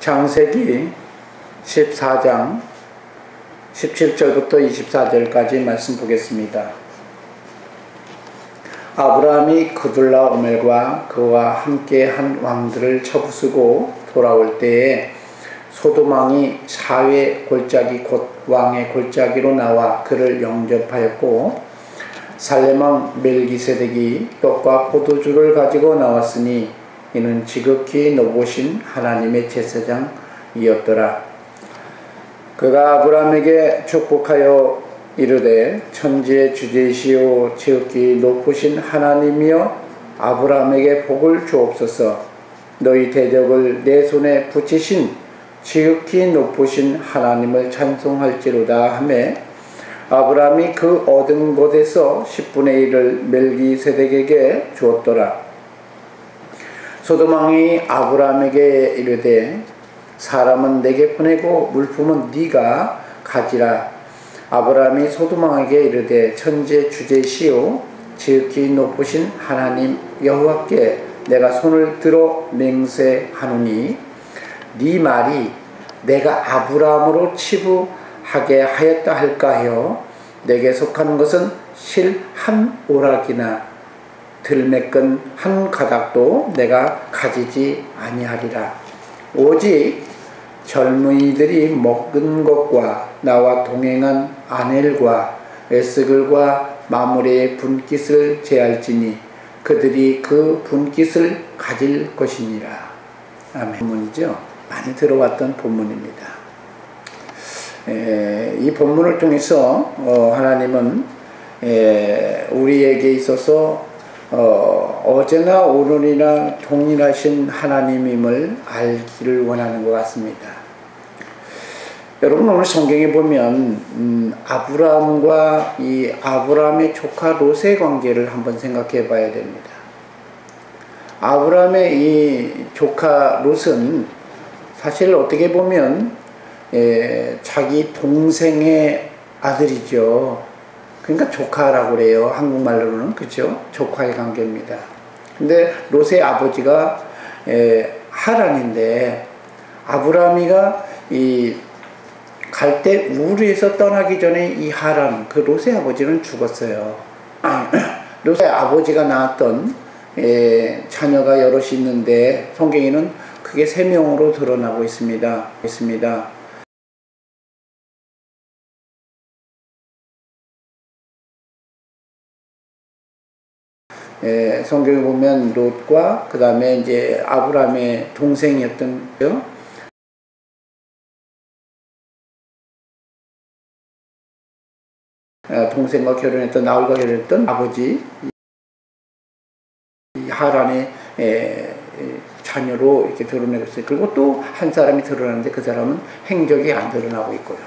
창세기 14장 17절부터 24절까지 말씀 보겠습니다. 아브라함이 그둘라오멜과 그와 함께 한 왕들을 쳐부수고 돌아올 때에 소돔 왕이 사회 골짜기 곧 왕의 골짜기로 나와 그를 영접하였고, 살렘 왕 멜기세덱이 떡과 포도주를 가지고 나왔으니 이는 지극히 높으신 하나님의 제사장이었더라. 그가 아브라함에게 축복하여 이르되, 천지의 주제이시오 지극히 높으신 하나님이여 아브라함에게 복을 주옵소서. 너희 대적을 내 손에 붙이신 지극히 높으신 하나님을 찬송할지로다 하매, 아브라함이 그 얻은 곳에서 10분의 1을 멜기세덱에게 주었더라. 소돔 왕이 아브라함에게 이르되, 사람은 내게 보내고 물품은 네가 가지라. 아브라함이 소돔 왕에게 이르되, 천지의 주제시오 지극히 높으신 하나님 여호와께 내가 손을 들어 맹세하노니 네 말이 내가 아브라함으로 치부하게 하였다 할까 하여 내게 속한 것은 실 한 오락이나 들매끈 한 가닥도 내가 가지지 아니하리라. 오직 젊은이들이 먹은 것과 나와 동행한 아넬과 에스글과 마므레의 분깃을 제할지니 그들이 그 분깃을 가질 것이니라. 아멘. 본문이죠. 많이 들어왔던 본문입니다. 이 본문을 통해서 하나님은 우리에게 있어서 어제나 오늘이나 동일하신 하나님임을 알기를 원하는 것 같습니다. 여러분, 오늘 성경에 보면 아브라함과 이 아브라함의 조카 롯의 관계를 한번 생각해 봐야 됩니다. 아브라함의 이 조카 롯은 사실 어떻게 보면 자기 동생의 아들이죠. 그러니까 조카라고 그래요. 한국말로는. 그렇죠? 조카의 관계입니다. 근데 롯의 아버지가 하란인데, 아브라함이가 갈 때 우르에서 떠나기 전에 이 하란, 그 롯의 아버지는 죽었어요. 롯의 아버지가 낳았던 자녀가 여럿이 있는데 성경에는 그게 3명으로 드러나고 있습니다. 성경에 보면 롯과 그 다음에 이제 아브라함의 동생이었던 동생과 결혼했던, 나홀과 결혼했던 아버지 하란의 자녀로 이렇게 드러내고 있어요. 그리고 또 한 사람이 드러나는데 그 사람은 행적이 안 드러나고 있고요.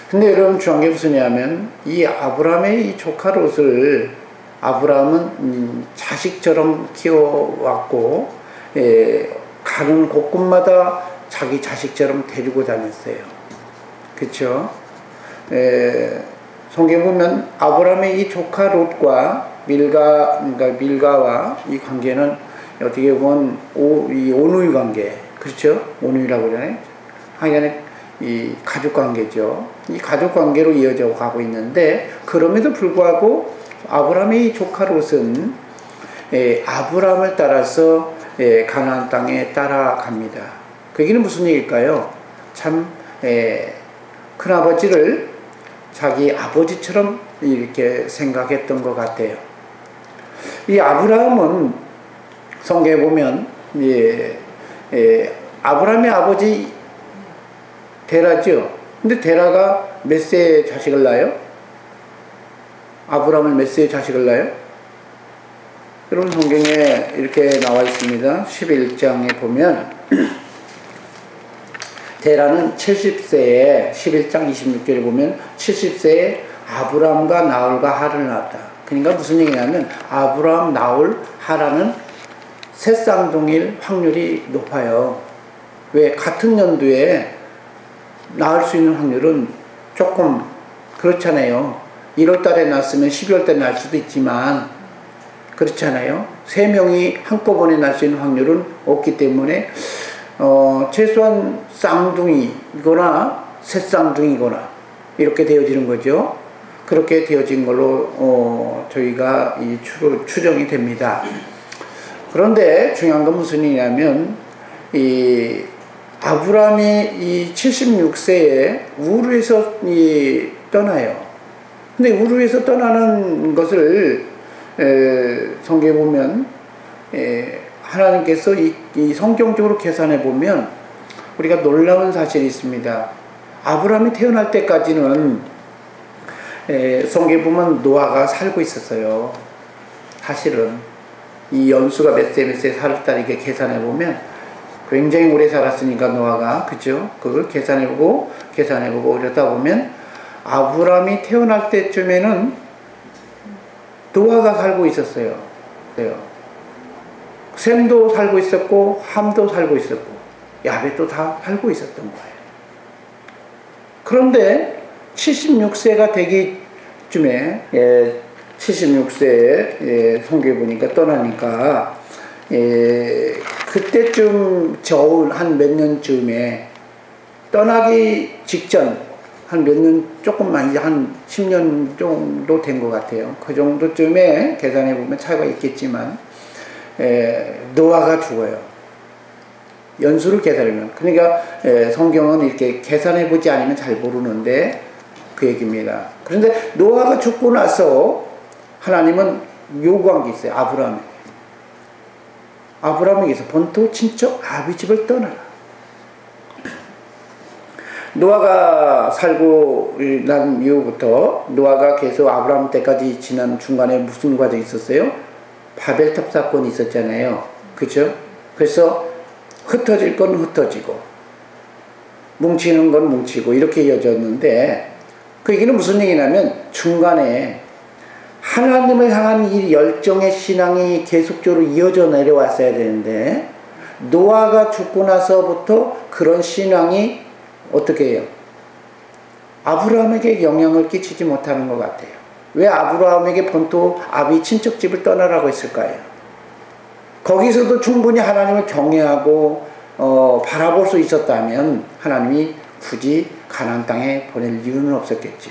근데 여러분, 중요한 게 무엇이냐면 이 아브라함의 이 조카 롯을 아브라함은 자식처럼 키워왔고, 가는 곳곳마다 자기 자식처럼 데리고 다녔어요. 그렇죠? 성경 보면 아브라함의 이 조카 롯과 밀가와 이 관계는 어떻게 보면 이 온누이 관계, 그렇죠? 온누이라고 그러잖아요. 하여간에 이 가족 관계죠. 이 가족 관계로 이어져 가고 있는데, 그럼에도 불구하고 아브라함의 조카 롯은 아브라함을 따라서 가나안 땅에 따라갑니다. 그 얘기는 무슨 얘기일까요? 참 큰아버지를 자기 아버지처럼 이렇게 생각했던 것 같아요. 이 아브라함은 성경에 보면 아브라함의 아버지 데라죠. 근데 데라가 몇 세의 자식을 낳아요? 아브라함을 몇 세의 자식을 낳아요? 여러분, 성경에 이렇게 나와 있습니다. 11장에 보면 데라는 70세에 11장 26절에 보면 70세에 아브라함과 나홀과 하란을 낳았다. 그러니까 무슨 얘기냐면 아브라함, 나홀, 하란은 새쌍둥이일 확률이 높아요. 왜? 같은 연도에 낳을 수 있는 확률은 조금 그렇잖아요. 1월 달에 낳았으면 12월 달에 낳을 수도 있지만 그렇잖아요. 3명이 한꺼번에 날 수 있는 확률은 없기 때문에 최소한 쌍둥이거나 새쌍둥이거나 이렇게 되어지는 거죠. 그렇게 되어진 걸로 저희가 추정이 됩니다. 그런데 중요한 건 무슨 일이냐면 이 아브라함이 이 76세에 우르에서 떠나요. 근데 우르에서 떠나는 것을 성경에 보면 하나님께서 이 성경적으로 계산해 보면 우리가 놀라운 사실이 있습니다. 아브라함이 태어날 때까지는 성경에 보면 노아가 살고 있었어요. 사실은 이 연수가 몇 세 살았다 이렇게 계산해 보면 굉장히 오래 살았으니까 노아가, 그죠? 그걸 계산해보고 이러다 보면 아브라함이 태어날 때쯤에는 노아가 살고 있었어요. 셈도 살고 있었고 함도 살고 있었고 야벳도 다 살고 있었던 거예요. 그런데 76세가 되기쯤에 76세에 성경에 보니까 떠나니까 그때쯤 겨울 한 몇 년쯤에 떠나기 직전 한 몇 년 조금만 이제 한 10년 정도 된 것 같아요. 그 정도쯤에 계산해 보면 차이가 있겠지만 노아가 죽어요. 연수를 계산하면. 그러니까 성경은 이렇게 계산해 보지 않으면 잘 모르는데 그 얘기입니다. 그런데 노아가 죽고 나서 하나님은 요구한 게 있어요. 아브라함에게서 본토 친척 아비집을 떠나라. 노아가 살고 난 이후부터 노아가 계속 아브라함 때까지 지난 중간에 무슨 과정이 있었어요? 바벨탑 사건이 있었잖아요. 그죠? 그래서 흩어질 건 흩어지고 뭉치는 건 뭉치고 이렇게 이어졌는데 그 얘기는 무슨 얘기냐면 중간에 하나님을 향한 이 열정의 신앙이 계속적으로 이어져 내려왔어야 되는데 노아가 죽고 나서부터 그런 신앙이 어떻게 해요? 아브라함에게 영향을 끼치지 못하는 것 같아요. 왜 아브라함에게 본토 아비 친척집을 떠나라고 했을까요? 거기서도 충분히 하나님을 경외하고 바라볼 수 있었다면 하나님이 굳이 가나안 땅에 보낼 이유는 없었겠죠.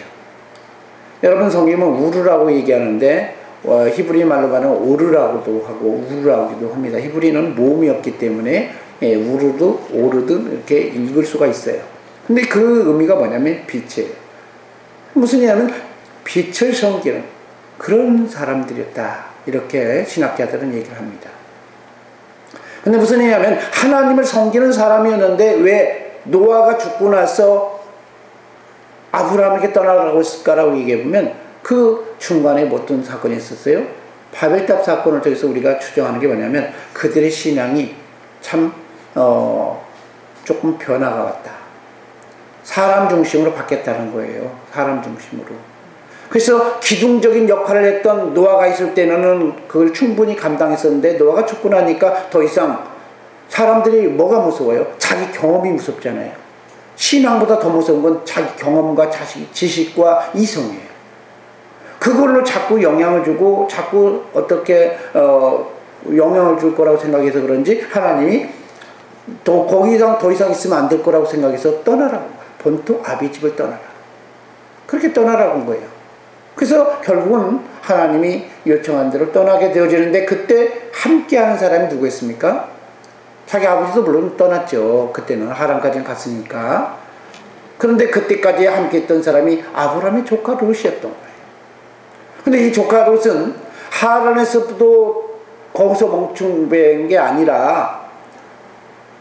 여러분 성경은 우르라고 얘기하는데 히브리 말로 가는 오르라고도 하고 우르라고도 합니다. 히브리는 모음이 없기 때문에 우르도 오르든 이렇게 읽을 수가 있어요. 근데 그 의미가 뭐냐면 빛이에요. 무슨 얘기냐면 빛을 섬기는 그런 사람들이었다. 이렇게 신학자들은 얘기를 합니다. 근데 무슨 얘기냐면 하나님을 섬기는 사람이었는데 왜 노아가 죽고 나서 아브라함에게 떠나라고 했을까라고 얘기해보면 그 중간에 어떤 사건이 있었어요? 바벨탑 사건을 통해서 우리가 추정하는 게 뭐냐면 그들의 신앙이 참 조금 변화가 왔다. 사람 중심으로 바뀌었다는 거예요. 사람 중심으로. 그래서 기둥적인 역할을 했던 노아가 있을 때는 그걸 충분히 감당했었는데 노아가 죽고 나니까 더 이상 사람들이 뭐가 무서워요? 자기 경험이 무섭잖아요. 신앙보다 더 무서운 건 자기 경험과 지식과 이성이에요. 그걸로 자꾸 영향을 주고 자꾸 어떻게 영향을 줄 거라고 생각해서 그런지 하나님이 거기서 더 이상 있으면 안 될 거라고 생각해서 떠나라고 한 거예요. 본토 아비집을 떠나라. 그렇게 떠나라고 한 거예요. 그래서 결국은 하나님이 요청한 대로 떠나게 되어지는데 그때 함께하는 사람이 누구였습니까? 자기 아버지도 물론 떠났죠. 그때는 하란까지는 갔으니까. 그런데 그때까지 함께했던 사람이 아브라함의 조카 롯이었던 거예요. 근데 이 조카 롯은 하란에서도 거기서 멈춘 게 아니라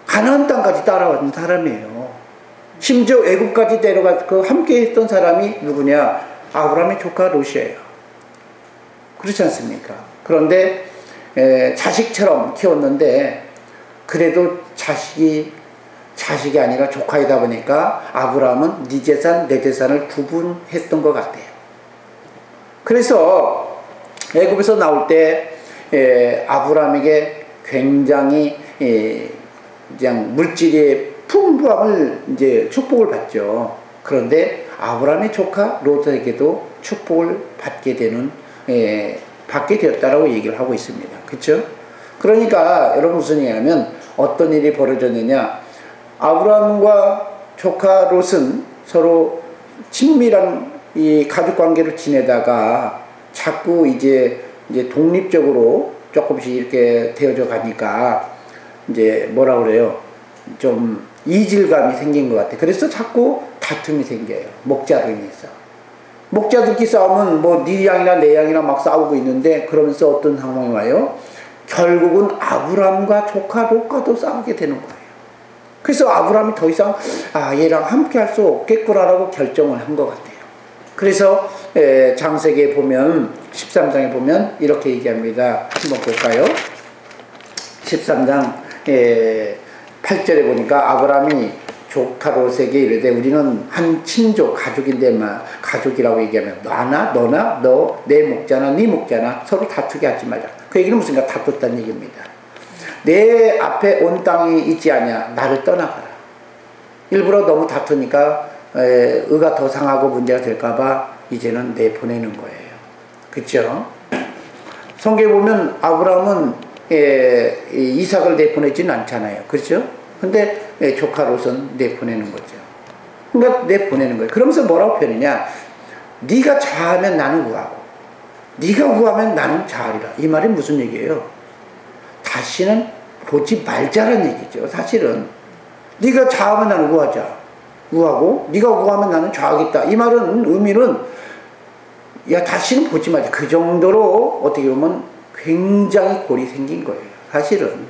가나안 땅까지 따라왔던 사람이에요. 심지어 애굽까지 데려가 그 함께했던 사람이 누구냐? 아브라함의 조카 롯이에요. 그렇지 않습니까? 그런데 자식처럼 키웠는데 그래도 자식이 아니라 조카이다 보니까 아브라함은 네 재산 내 재산을 구분했던 것 같아요. 그래서 애굽에서 나올 때 아브라함에게 굉장히 그냥 물질의 풍부함을 이제 축복을 받죠. 그런데 아브라함의 조카 롯에게도 축복을 받게 되었다라고 얘기를 하고 있습니다. 그렇죠? 그러니까 여러분 무슨 얘기냐면 어떤 일이 벌어졌느냐. 아브라함과 조카 롯은 서로 친밀한 이 가족 관계로 지내다가 자꾸 이제 독립적으로 조금씩 이렇게 되어져 가니까 이제 뭐라 그래요? 좀 이질감이 생긴 것 같아. 그래서 자꾸 다툼이 생겨요. 목자로 인해서. 목자들끼리 싸우면 뭐 네 양이나 내 양이나 막 싸우고 있는데 그러면서 어떤 상황이 와요? 결국은 아브라함과 조카 롯과도 싸우게 되는 거예요. 그래서 아브라함이 더 이상 얘랑 함께 할 수 없겠구나라고 결정을 한 것 같아요. 그래서 창세기에 보면 13장에 보면 이렇게 얘기합니다. 한번 볼까요? 13장 8절에 보니까 아브라함이 조카 롯에게 이르되 우리는 한 친족 가족인데 가족이라고 얘기하면 너나 너 내 목자나 네 목자나 서로 다투게 하지 말자. 그 얘기는 무슨가 다퉜다는 얘기입니다. 내 앞에 온 땅이 있지 않냐 나를 떠나가라. 일부러 너무 다투니까 의가 더 상하고 문제가 될까봐 이제는 내보내는 거예요. 그렇죠? 성경에 보면 아브라함은 이삭을 내보내지는 않잖아요. 그렇죠? 근데 조카 롯은 내보내는 거죠. 그러니까 내보내는 거예요. 그러면서 뭐라고 표현하냐? 네가 좌하면 나는 우하고 네가 우하면 나는 좌하리라. 이 말이 무슨 얘기예요? 다시는 보지 말자는 얘기죠. 사실은 네가 좌하면 나는 우하고 네가 우하면 나는 좌하겠다. 이 말은 의미는 야 다시는 보지 말자. 그 정도로 어떻게 보면 굉장히 골이 생긴 거예요. 사실은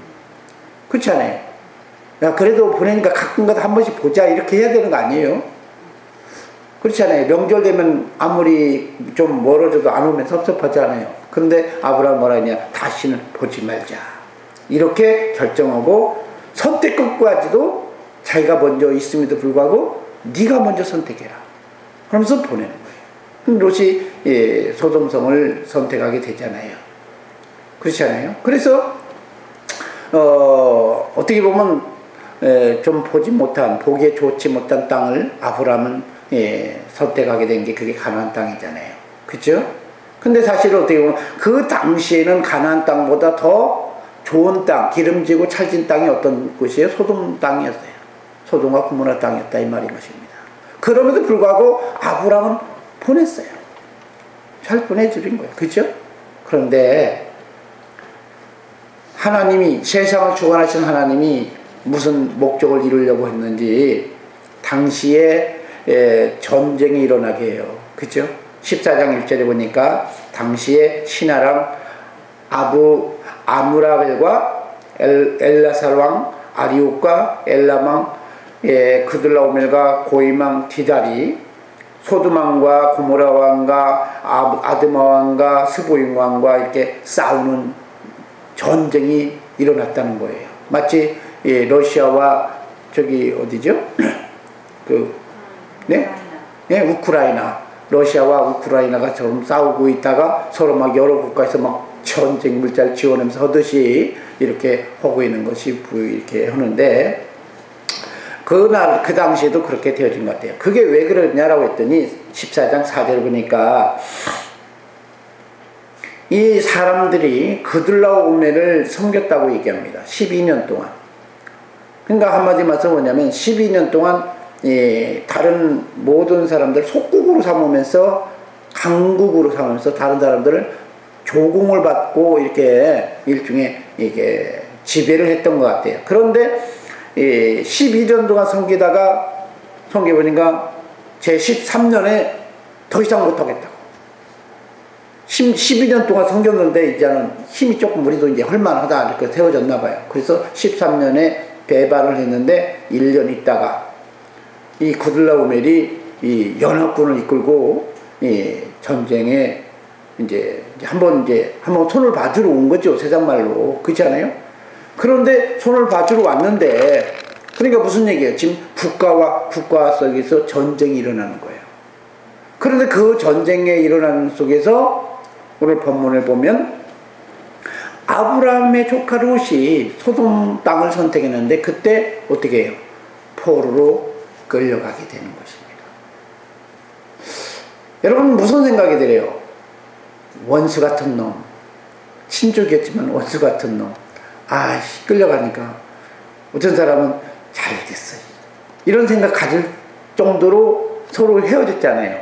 그렇잖아요. 야 그래도 보내니까 가끔가다 한 번씩 보자 이렇게 해야 되는 거 아니에요? 그렇잖아요. 명절 되면 아무리 좀 멀어져도 안 오면 섭섭하잖아요. 그런데 아브라함 뭐라 했냐? 다시는 보지 말자. 이렇게 결정하고 선택권까지도 자기가 먼저 있음에도 불구하고 네가 먼저 선택해라. 그러면서 보내는 거예요. 롯이 소돔성을 선택하게 되잖아요. 그렇지 않아요? 그래서 어떻게 보면 좀 보기에 좋지 못한 땅을 아브라함은 선택하게 된 게 그게 가나안 땅이잖아요. 그렇죠? 근데 사실 어떻게 보면 그 당시에는 가나안 땅보다 더 좋은 땅, 기름지고 찰진 땅이 어떤 곳이에요? 소돔 땅이었어요. 소돔과 고모라 땅이었다 이 말인 것입니다. 그럼에도 불구하고 아브라함은 보냈어요. 잘 보내주린 거예요. 그렇죠? 그런데 하나님이 세상을 주관하신 하나님이 무슨 목적을 이루려고 했는지 당시에 전쟁이 일어나게 해요. 그렇죠? 14장 1절에 보니까 당시에 신하랑 아므라벨과 엘라살 왕 아리옥과 엘라망 그들라오멜과 고이망 디다리 소돔 왕과 고모라 왕과 아드마 왕과 스보임 왕과 이렇게 싸우는 전쟁이 일어났다는 거예요. 마치 러시아와 저기 어디죠? 우크라이나. 러시아와 우크라이나가 좀 싸우고 있다가 서로 막 여러 국가에서 막 전쟁 물자를 지원하면서 하듯이 이렇게 하고 있는 것이 이렇게 하는데 그 당시에도 그렇게 되어진 것 같아요. 그게 왜 그러냐라고 했더니 14장 4절 보니까 이 사람들이 그들라오멜을 섬겼다고 얘기합니다. 12년 동안. 그러니까 한마디 말해서 뭐냐면 12년 동안 다른 모든 사람들 속국으로 삼으면서 강국으로 삼으면서 다른 사람들을 조공을 받고 이렇게 일종의 이게 지배를 했던 것 같아요. 그런데 12년 동안 섬기다가 섬겨보니까 제 13년에 더 이상 못하겠다고. 12년 동안 섬겼는데 이제는 힘이 조금 우리도 이제 할만하다 이렇게 세워졌나 봐요. 그래서 13년에 배반을 했는데 1년 있다가 이 그들라오멜이 이 연합군을 이끌고 이 전쟁에 이제 한번 손을 봐주러 온 거죠. 세상 말로. 그렇지 않아요? 그런데 손을 봐주러 왔는데 그러니까 무슨 얘기예요? 지금 국가와 국가 속에서 전쟁이 일어나는 거예요. 그런데 그 전쟁에 일어나는 속에서 오늘 본문을 보면 아브라함의 조카 롯이 소돔 땅을 선택했는데 그때 어떻게 해요? 포로로 끌려가게 되는 것입니다. 여러분 무슨 생각이 들어요? 원수 같은 놈, 친족이었지만 원수 같은 놈, 끌려가니까 어떤 사람은 잘됐어. 이런 생각 가질 정도로 서로 헤어졌잖아요.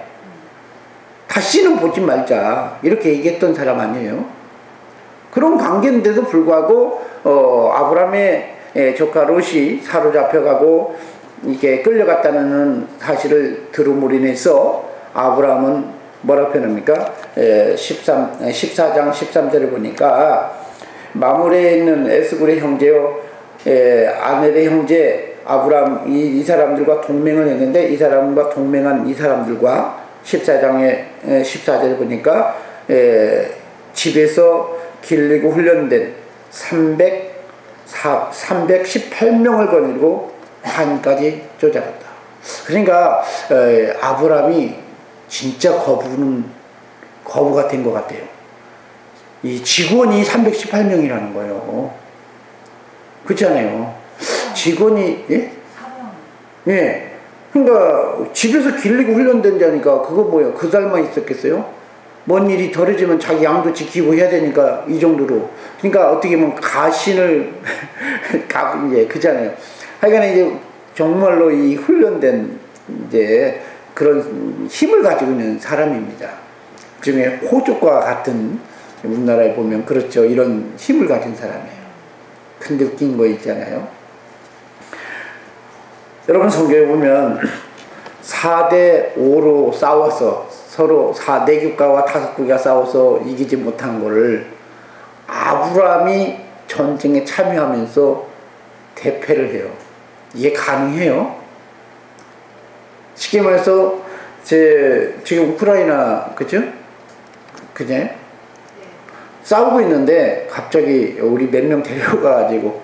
다시는 보지 말자. 이렇게 얘기했던 사람 아니에요. 그런 관계인데도 불구하고, 아브라함의 조카 롯이 사로잡혀가고, 이게 끌려갔다는 사실을 들음으로 인해서 아브라함은 뭐라고 표현합니까? 14장 13절을 보니까 마므레에 있는 에스굴의 형제요 아넬의 형제 아브라함 이 사람들과 동맹을 했는데 이 사람과 동맹한 이 사람들과 14장의 14절을 보니까 집에서 길리고 훈련된 318명을 거느리고 한까지 쫓아갔다. 그러니까 아브라함이 진짜 거부가 된 것 같아요. 이 직원이 318명이라는 거예요. 그렇잖아요. 직원이 예? 예. 그러니까 집에서 길리고 훈련된다니까 그거 뭐예요? 그 달만 있었겠어요? 뭔 일이 덜해지면 자기 양도 지키고 해야 되니까 이 정도로. 그러니까 어떻게 보면 가신을 이제 그잖아요. 하여간 이제 정말로 이 훈련된 이제 그런 힘을 가지고 있는 사람입니다. 중에 호족과 같은 우리나라에 보면 그렇죠. 이런 힘을 가진 사람이에요. 큰 느낀 거 있잖아요. 여러분 성경에 보면 4대 5로 싸워서 서로 4대 국가와 5국가 싸워서 이기지 못한 거를 아브라함이 전쟁에 참여하면서 대패를 해요. 이게 가능해요? 쉽게 말해서 지금 우크라이나 그죠? 그제 싸우고 있는데 갑자기 우리 몇 명 데려가가지고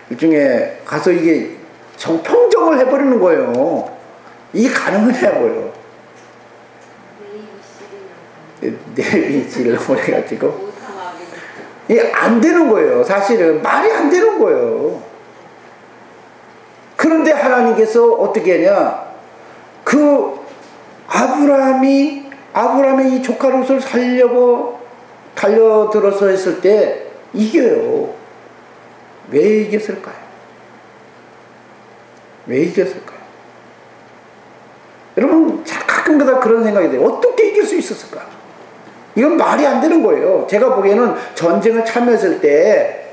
일종에 가서 이게 평정을 해버리는 거예요. 이게 가능하냐고요. 네이비시를 보내가지고 이게 안 되는 거예요. 사실은 말이 안 되는 거예요. 그런데 하나님께서 어떻게 하냐? 그 아브라함의 이 조카 롯을 살려고 달려들어서 했을 때 이겨요. 왜 이겼을까요? 왜 이겼을까요? 여러분 가끔가다 그런 생각이 돼요. 어떻게 이길 수 있었을까? 이건 말이 안 되는 거예요. 제가 보기에는 전쟁을 참여했을 때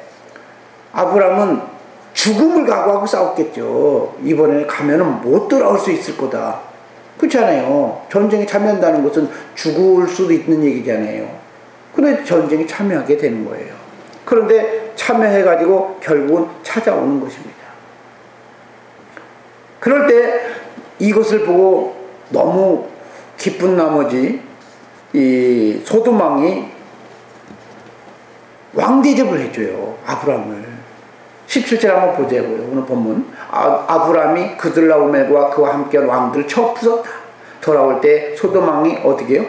아브라함은 죽음을 각오하고 싸웠겠죠. 이번에 가면은 못 돌아올 수 있을 거다. 그렇잖아요. 전쟁에 참여한다는 것은 죽을 수도 있는 얘기잖아요. 그런데 전쟁에 참여하게 되는 거예요. 그런데 참여해가지고 결국은 찾아오는 것입니다. 그럴 때 이것을 보고 너무 기쁜 나머지 이 소돔왕이 왕 대접을 해줘요. 아브라함을. 17절 한번 보자고요. 오늘 본문. 아브라함이 그들라오멜과 그와 함께한 왕들을 쳐 부쉈다. 돌아올 때 소돔왕이 어떻게 해요?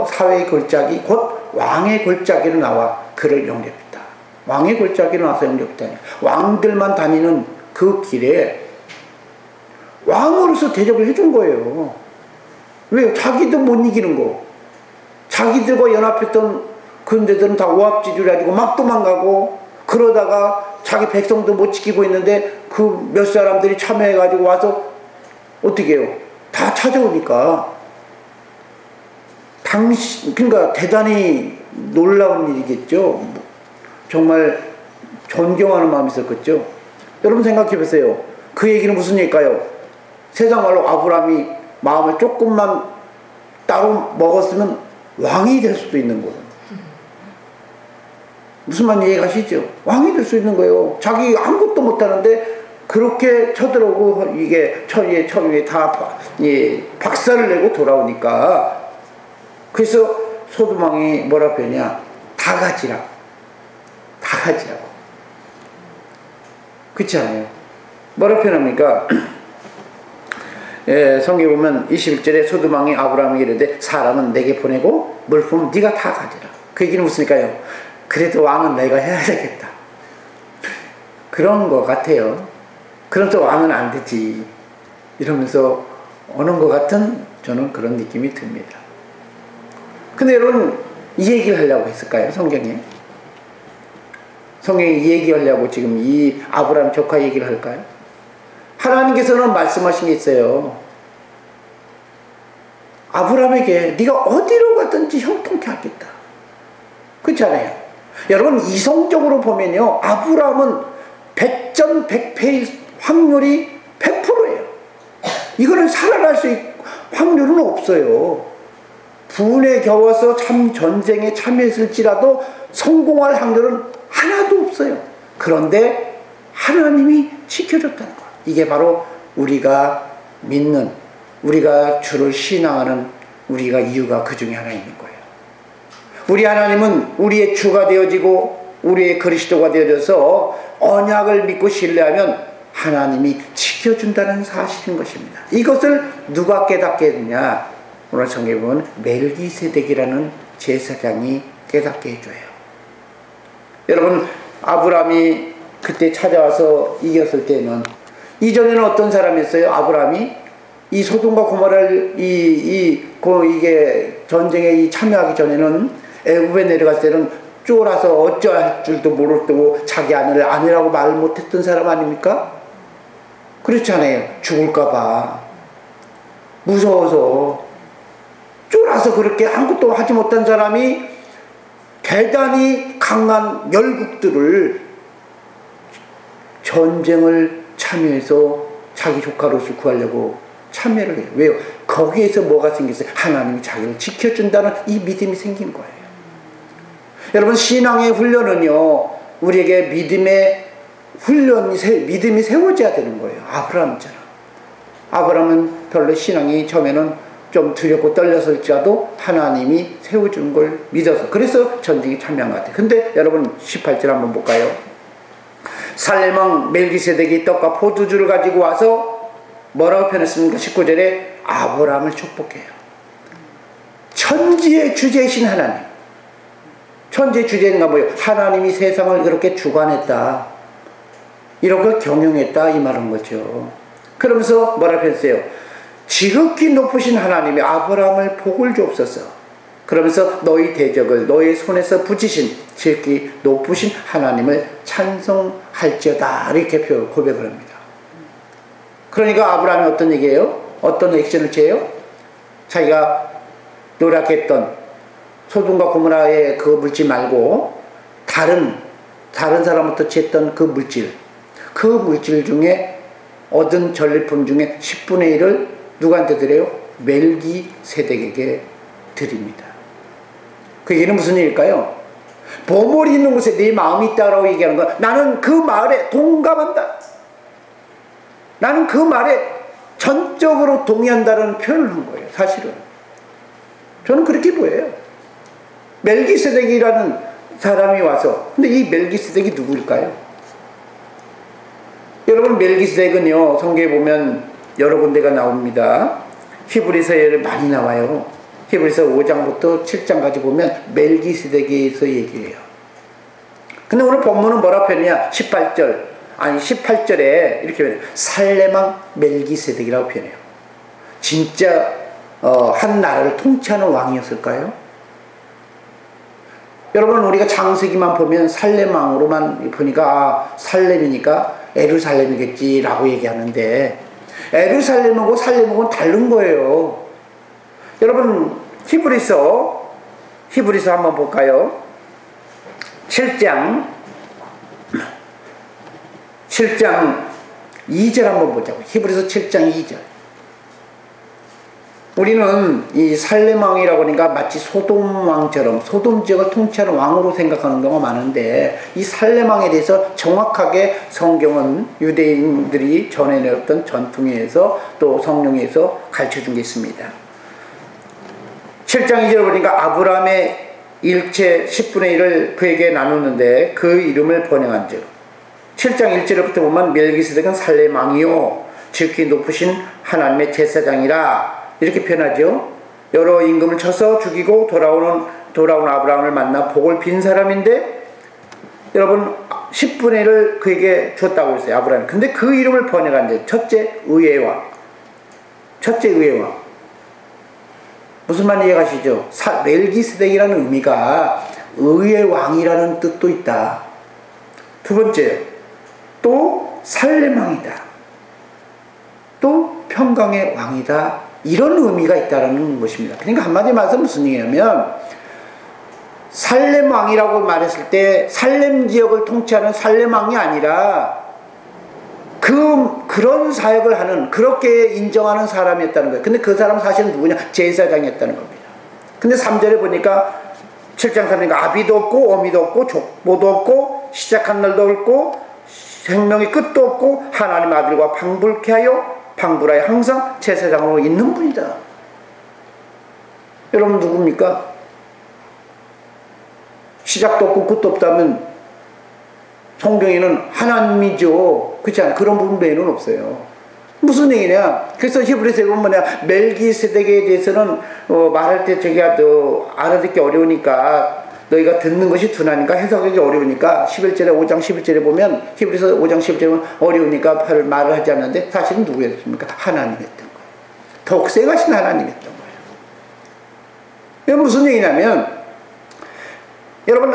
사회의 골짜기 곧 왕의 골짜기로 나와 그를 영접했다. 왕의 골짜기로 나와서 영접했다. 왕들만 다니는 그 길에 왕으로서 대접을 해준 거예요. 왜요? 자기도 못 이기는 거. 자기들과 연합했던 군대들은 다 오합지졸해가지고 막 도망가고 그러다가 자기 백성도 못 지키고 있는데 그 몇 사람들이 참여해가지고 와서 어떻게 해요? 다 찾아오니까 그러니까 대단히 놀라운 일이겠죠. 정말 존경하는 마음이 있었겠죠. 여러분 생각해 보세요. 그 얘기는 무슨 얘기일까요? 세상 말로 아브라함이 마음을 조금만 따로 먹었으면 왕이 될 수도 있는 거예요. 무슨 말 이해가시죠? 왕이 될 수 있는 거예요. 자기 아무것도 못하는데 그렇게 쳐들어오고 이게 처위에 다 박살을 내고 돌아오니까 그래서 소돔왕이 뭐라 표현이야? 다 가지라고. 그렇지 않아요? 뭐라 표현합니까? 성경에 보면 21절에 소돔왕이 아브라함에게 이르되 사람은 내게 보내고 물품은 네가 다 가지라. 그 얘기는 무엇일까요? 그래도 왕은 내가 해야 되겠다. 그런 것 같아요. 그러면서 왕은 안 되지. 이러면서 오는 것 같은 저는 그런 느낌이 듭니다. 근데 여러분 이 얘기를 하려고 했을까요? 성경에? 성경이 얘기하려고 지금 이 아브라함 조카 얘기를 할까요? 하나님께서는 말씀하신 게 있어요. 아브라함에게 네가 어디로 가든지 형통케 하겠다. 그렇잖아요. 여러분 이성적으로 보면요, 아브라함은 백전백패의 확률이 100%예요. 이거는 살아날 수 있는 확률은 없어요. 분에 겨워서 참 전쟁에 참여했을지라도 성공할 확률은 하나도 없어요. 그런데 하나님이 지켜줬다는 거예요. 이게 바로 우리가 믿는, 우리가 주를 신앙하는 우리가 이유가 그 중에 하나 있는 거예요. 우리 하나님은 우리의 주가 되어지고 우리의 그리스도가 되어져서 언약을 믿고 신뢰하면 하나님이 지켜준다는 사실인 것입니다. 이것을 누가 깨닫게 했느냐? 오늘 성경에 보면 멜기세덱이라는 제사장이 깨닫게 해줘요. 여러분, 아브라함이 그때 찾아와서 이겼을 때는, 이전에는 어떤 사람이었어요? 아브라함이 이 소돔과 고모라를 이게 전쟁에 참여하기 전에는 애굽에 내려갈 때는 쫄아서 어쩌할 줄도 모르고 자기 아내를 아내라고 말 못했던 사람 아닙니까? 그렇잖아요. 죽을까봐 무서워서 쫄아서 그렇게 아무것도 하지 못한 사람이 대단히 강한 열국들을 전쟁을 참여해서 자기 조카로서 구하려고 참여를 해요. 왜요? 거기에서 뭐가 생겼어요? 하나님이 자기를 지켜준다는 이 믿음이 생긴 거예요. 여러분, 신앙의 훈련은요, 우리에게 믿음이 세워져야 되는 거예요. 아브라함처럼. 아브라함은 별로 신앙이 처음에는 좀 두렵고 떨렸을지라도 하나님이 세워주는 걸 믿어서, 그래서 전쟁에 참여한 것 같아요. 근데 여러분 18절 한번 볼까요? 살렘왕 멜기세덱이 떡과 포도주를 가지고 와서 뭐라고 표현했습니까? 19절에 아브라함을 축복해요. 천지의 주제이신 하나님. 천지의 주제인가 뭐예요? 하나님이 세상을 그렇게 주관했다, 이런 걸 경영했다, 이 말인 거죠. 그러면서 뭐라고 했어요? 지극히 높으신 하나님이 아브라함을 복을 주옵소서. 그러면서 너희 대적을 너희 손에서 붙이신 지극히 높으신 하나님을 찬송할지어다, 이렇게 고백을 합니다. 그러니까 아브라함이 어떤 얘기예요? 어떤 액션을 취해요? 자기가 노력했던 소돔과 고모라의 그 물질 말고 다른 사람부터 취했던 그 물질 중에 얻은 전리품 중에 10분의 1을 누구한테 드려요? 멜기세덱에게 드립니다. 그 얘기는 무슨 얘기일까요? 보물이 있는 곳에 네 마음이 있다라고 얘기하는 건, 나는 그 말에 동감한다, 나는 그 말에 전적으로 동의한다는 표현을 한 거예요. 사실은 저는 그렇게 보여요. 멜기세덱이라는 사람이 와서, 근데 이 멜기세덱이 누구일까요? 여러분, 멜기세덱은요, 성경에 보면 여러 군데가 나옵니다. 히브리서에 많이 나와요. 히브리서 5장부터 7장까지 보면 멜기세덱에서 얘기해요. 근데 오늘 본문은 뭐라 표현이냐? 18절에 이렇게 표현해요. 살렘왕 멜기세덱이라고 표현해요. 진짜 한 나라를 통치하는 왕이었을까요? 여러분, 우리가 창세기만 보면 살렘왕으로만 보니까 살렘이니까 예루살렘이겠지라고 얘기하는데, 예루살렘하고 살렘하고는 다른 거예요. 여러분, 히브리서 한번 볼까요? 7장 2절 한번 보자고요. 히브리서 7장 2절. 우리는 이 살렘왕이라고 하니까 마치 소돔왕처럼 소돔 지역을 통치하는 왕으로 생각하는 경우가 많은데, 이 살렘왕에 대해서 정확하게 성경은 유대인들이 전해내었던 전통에서 또 성령에서 가르쳐준 게 있습니다. 7장 2절 보니까 아브라함의 일체 10분의 1을 그에게 나누는데 그 이름을 번영한 즉, 7장 1절부터 보면 멜기세덱은 살렘왕이요 지극히 높으신 하나님의 제사장이라, 이렇게 표현하죠. 여러 임금을 쳐서 죽이고 돌아온 아브라함을 만나 복을 빈 사람인데, 여러분 10분의 1을 그에게 줬다고 했어요, 아브라함. 근데 그 이름을 번역한 데 첫째 의의 왕. 무슨 말 이해가시죠? 멜기세덱이라는 의미가 의의 왕이라는 뜻도 있다. 두 번째, 또 살렘 왕이다. 또 평강의 왕이다. 이런 의미가 있다는 것입니다. 그러니까 한마디 말해서 무슨 얘기냐면, 살렘 왕이라고 말했을 때 살렘 지역을 통치하는 살렘 왕이 아니라 그런 사역을 하는, 그렇게 인정하는 사람이었다는 거예요. 근데 그 사람은 사실은 누구냐? 제사장이었다는 겁니다. 근데 3절에 보니까 7장 3절에 아비도 없고 어미도 없고 족보도 없고 시작한 날도 없고 생명의 끝도 없고 하나님 아들과 방불케 하여 방불하여 항상 제사장으로 있는 분이다. 여러분 누굽니까? 시작도 없고 끝도 없다면 성경에는 하나님이죠. 그렇지 않아요? 그런 부분 외에는 없어요. 무슨 얘기냐? 그래서 히브리서에 보면 멜기세덱에 대해서는 말할 때 저기가 알아듣기 어려우니까 너희가 듣는 것이 둔하니까 해석하기 어려우니까 11절에 5장 11절에 보면 히브리서 5장 11절에 보면 어려우니까 말을 하지 않는데 사실은 누구였습니까? 하나님이었던 거예요. 독생하신 하나님이었던 거예요. 이게 무슨 얘기냐면 여러분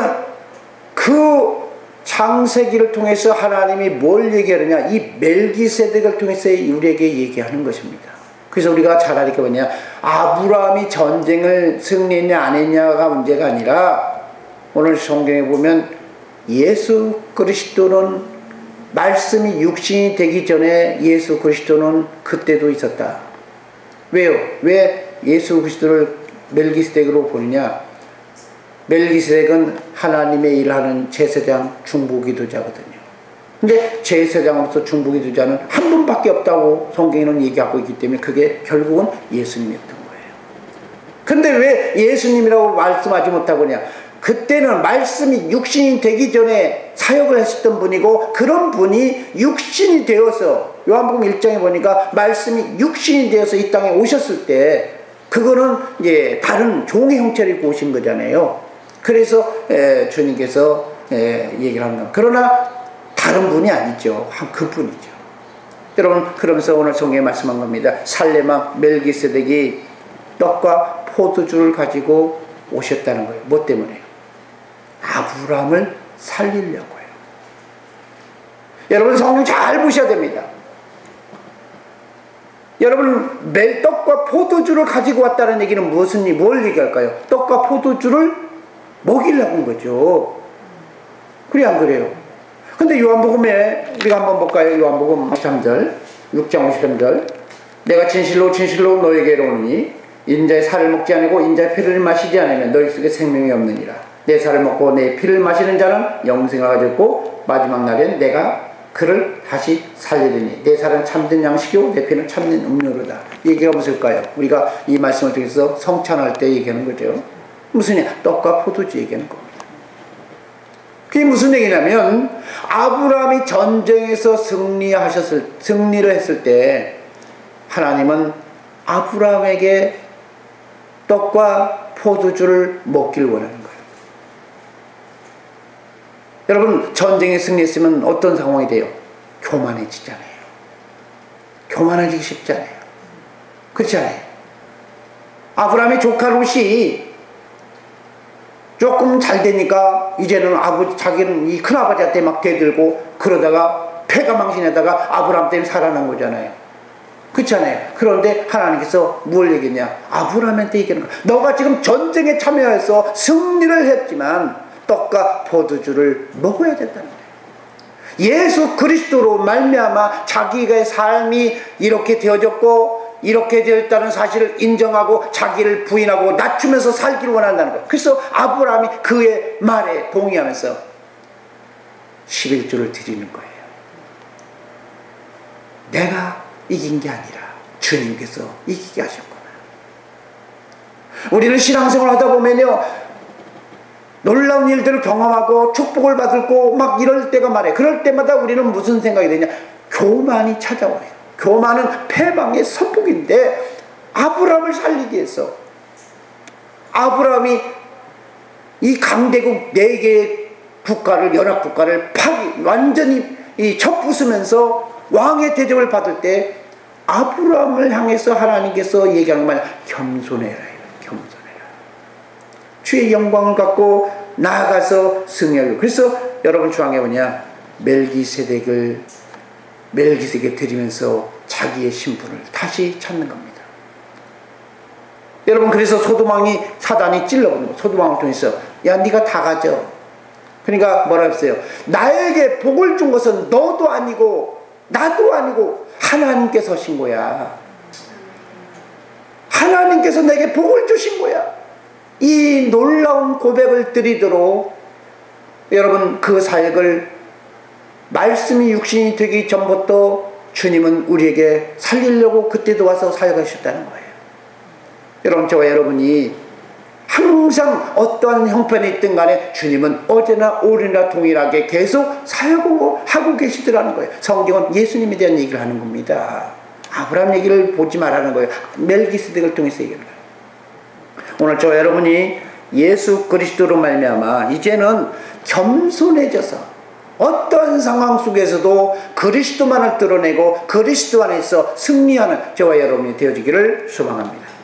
그 창세기를 통해서 하나님이 뭘 얘기하느냐, 이 멜기세덱을 통해서 우리에게 얘기하는 것입니다. 그래서 우리가 잘 알게 뭐냐, 아브라함이 전쟁을 승리했냐 안 했냐가 문제가 아니라 오늘 성경에 보면 예수 그리스도는 말씀이 육신이 되기 전에 예수 그리스도는 그때도 있었다. 왜요? 왜 예수 그리스도를 멜기세덱으로 보느냐? 멜기세덱은 하나님의 일하는 제사장 중보기도자거든요. 근데 제사장으로서 중보기도자는 한 분밖에 없다고 성경에는 얘기하고 있기 때문에 그게 결국은 예수님이었던 거예요. 근데 왜 예수님이라고 말씀하지 못하고 그냥 그때는 말씀이 육신이 되기 전에 사역을 하셨던 분이고 그런 분이 육신이 되어서 요한복음 1장에 보니까 말씀이 육신이 되어서 이 땅에 오셨을 때 그거는 이제 다른 종의 형체를 입고 오신 거잖아요. 그래서 주님께서 얘기를 합니다. 그러나 다른 분이 아니죠. 그분이죠. 여러분 그러면서 오늘 성경에 말씀한 겁니다. 살렘왕 멜기세덱이 떡과 포도주를 가지고 오셨다는 거예요. 뭐 때문에요? 아브라함을 살리려고요. 여러분 성경 잘 보셔야 됩니다. 여러분 떡과 포도주를 가지고 왔다는 얘기는 뭘 얘기할까요? 떡과 포도주를 먹이려고 한 거죠. 그래 안 그래요? 근데 요한복음에 우리가 한번 볼까요? 요한복음 3절 6장 53절 내가 진실로 진실로 너에게 이르노니 인자의 살을 먹지 아니고 인자의 피를 마시지 않으면 너희 속에 생명이 없느니라. 내 살을 먹고 내 피를 마시는 자는 영생을 가졌고 마지막 날엔 내가 그를 다시 살리리니 내 살은 참된 양식이요 내 피는 참된 음료로다. 얘기가 무엇일까요? 우리가 이 말씀을 통해서 성찬할 때 얘기하는 거죠. 무슨 얘기냐? 떡과 포도주 얘기하는 겁니다. 그게 무슨 얘기냐면 아브라함이 전쟁에서 승리를 했을 때 하나님은 아브라함에게 떡과 포도주를 먹길 원하는 거예요. 여러분 전쟁에 승리했으면 어떤 상황이 돼요? 교만해지잖아요. 교만해지기 쉽잖아요. 그렇지 않아요? 아브라함의 조카 롯이 조금 잘 되니까 이제는 자기는 이 큰아버지한테 막 대들고 그러다가 패가망신에다가 아브라함 때문에 살아난 거잖아요. 그렇잖아요. 그런데 하나님께서 뭘 얘기했냐? 아브라함한테 얘기하는 거야. 너가 지금 전쟁에 참여해서 승리를 했지만 떡과 포도주를 먹어야 된다는 거예요. 예수 그리스도로 말미암아 자기의 삶이 이렇게 되어졌고 이렇게 되었다는 사실을 인정하고 자기를 부인하고 낮추면서 살기를 원한다는 거예요. 그래서 아브라함이 그의 말에 동의하면서 11조를 드리는 거예요. 내가 이긴 게 아니라 주님께서 이기게 하셨구나. 우리는 신앙생활을 하다 보면요 놀라운 일들을 경험하고 축복을 받고 막 이럴 때가 말이에요. 그럴 때마다 우리는 무슨 생각이 드냐? 교만이 찾아와요. 교만은 패망의 선복인데 아브라함을 살리기 위해서 아브라함이 이 강대국 4개의 국가를 연합국가를 완전히 쳐 부수면서 왕의 대접을 받을 때 아브라함을 향해서 하나님께서 얘기하는 말 겸손해라. 겸손해라. 주의 영광을 갖고 나아가서 승리하고. 그래서 여러분 중앙에 뭐냐? 멜기세덱에 드리면서 자기의 신분을 다시 찾는 겁니다. 여러분, 그래서 소돔왕이 사단이 찔러버린 거예요. 소돔왕을 통해서 야, 네가 다 가져. 그러니까 뭐라 했어요? 나에게 복을 준 것은 너도 아니고 나도 아니고 하나님께서 하신 거야. 하나님께서 내게 복을 주신 거야. 이 놀라운 고백을 드리도록 여러분, 그 사역을 말씀이 육신이 되기 전부터 주님은 우리에게 살리려고 그때도 와서 사역하셨다는 거예요. 여러분, 저와 여러분이 항상 어떠한 형편이 있든 간에 주님은 어제나 오늘이나 동일하게 계속 사역하고 계시더라는 거예요. 성경은 예수님에 대한 얘기를 하는 겁니다. 아브라함 얘기를 보지 말라는 거예요. 멜기세덱을 통해서 얘기를 해요. 오늘 저와 여러분이 예수 그리스도로 말미암아 이제는 겸손해져서 어떤 상황 속에서도 그리스도만을 드러내고 그리스도 안에서 승리하는 저와 여러분이 되어지기를 소망합니다.